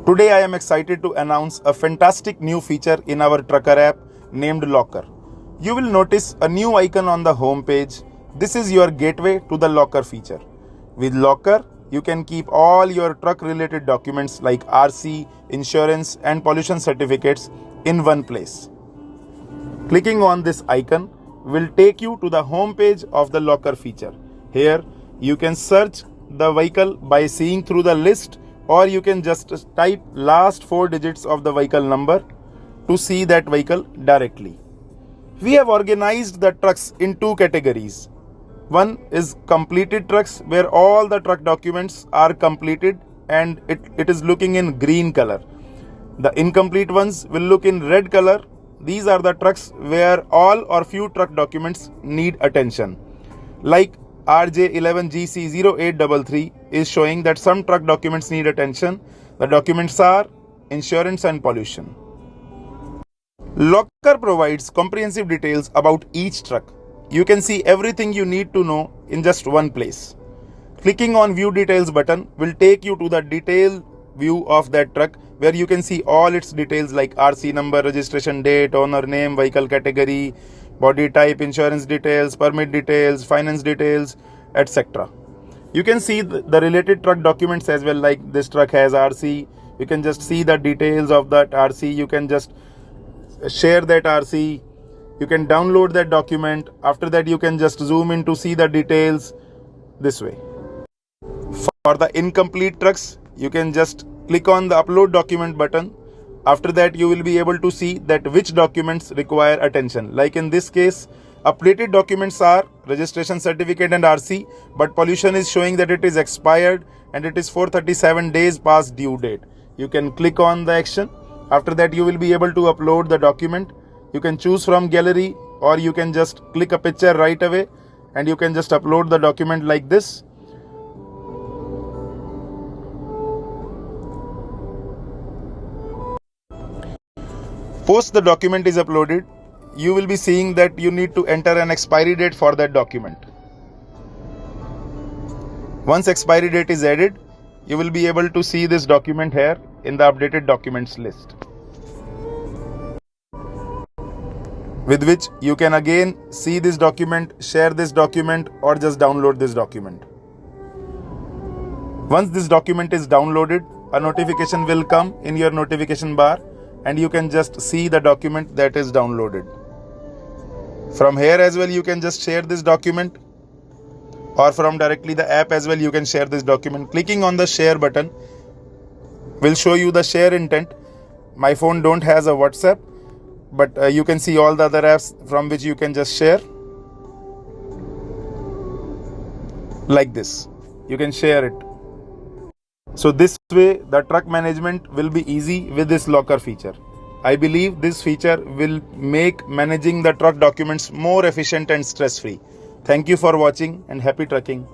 Today I am excited to announce a fantastic new feature in our Trucker app named Locker. You will notice a new icon on the home page. This is your gateway to the Locker feature. With Locker, you can keep all your truck related documents like RC, insurance and pollution certificates in one place. Clicking on this icon will take you to the home page of the Locker feature. Here you can search the vehicle by seeing through the list, or you can just type last 4 digits of the vehicle number to see that vehicle directly. We have organized the trucks in 2 categories. One is completed trucks, where all the truck documents are completed and it is looking in green color. The incomplete ones will look in red color. These are the trucks where all or few truck documents need attention. Like RJ11GC0833 is showing that some truck documents need attention. The documents are insurance and pollution. Locker provides comprehensive details about each truck. You can see everything you need to know in just one place. Clicking on View Details button will take you to the detailed view of that truck, where you can see all its details like RC number, registration date, owner name, vehicle category, body type, insurance details, permit details, finance details, etc. You can see the related truck documents as well, like this truck has RC. You can just see the details of that RC. You can just share that RC. You can download that document. After that, you can just zoom in to see the details this way. For the incomplete trucks, you can just click on the upload document button. After that, you will be able to see that which documents require attention. Like in this case, updated documents are registration certificate and RC, but pollution is showing that it is expired and it is 437 days past due date. You can click on the action. After that, you will be able to upload the document. You can choose from gallery, or you can just click a picture right away and you can just upload the document like this. Post the document is uploaded, you will be seeing that you need to enter an expiry date for that document. Once expiry date is added, you will be able to see this document here in the updated documents list, with which you can again see this document, share this document, or just download this document. Once this document is downloaded, a notification will come in your notification bar and you can just see the document that is downloaded. From here as well, you can just share this document, or from directly the app as well, you can share this document. Clicking on the share button will show you the share intent. My phone don't has a WhatsApp, but you can see all the other apps from which you can just share. Like this, you can share it. So this way, the truck management will be easy with this Locker feature. I believe this feature will make managing the truck documents more efficient and stress-free. Thank you for watching and happy trucking.